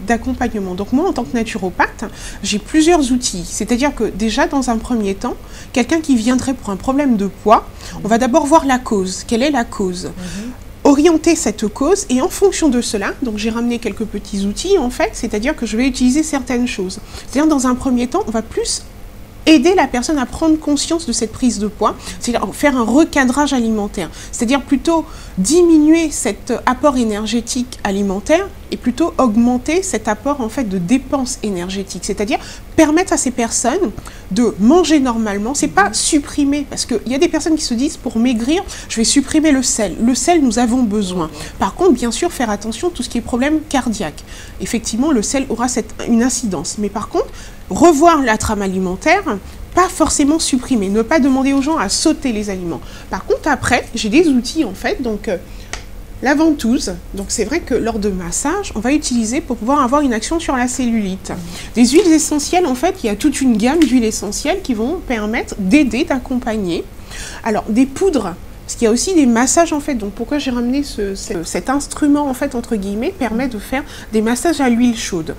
d'accompagnement. Donc moi, en tant que naturopathe, j'ai plusieurs outils. C'est-à-dire que déjà, dans un premier temps, quelqu'un qui viendrait pour un problème de poids, on va d'abord voir la cause. Quelle est la cause ? Orienter cette cause et en fonction de cela, donc j'ai ramené quelques petits outils en fait, c'est-à-dire que je vais utiliser certaines choses. C'est-à-dire dans un premier temps, on va plus aider la personne à prendre conscience de cette prise de poids, c'est-à-dire faire un recadrage alimentaire, c'est-à-dire plutôt diminuer cet apport énergétique alimentaire et plutôt augmenter cet apport en fait de dépenses énergétiques, c'est-à-dire permettre à ces personnes de manger normalement, c'est pas supprimer, parce qu'il y a des personnes qui se disent pour maigrir, je vais supprimer le sel. Le sel, nous avons besoin. Par contre, bien sûr, faire attention à tout ce qui est problème cardiaque. Effectivement, le sel aura une incidence, mais par contre, revoir la trame alimentaire, pas forcément supprimer, ne pas demander aux gens à sauter les aliments. Par contre, après, j'ai des outils en fait, donc la ventouse, donc c'est vrai que lors de massage, on va utiliser pour pouvoir avoir une action sur la cellulite. Des huiles essentielles, en fait, il y a toute une gamme d'huiles essentielles qui vont permettre d'aider, d'accompagner. Alors, des poudres, parce qu'il y a aussi des massages en fait, donc pourquoi j'ai ramené cet instrument en fait, entre guillemets, permet de faire des massages à l'huile chaude.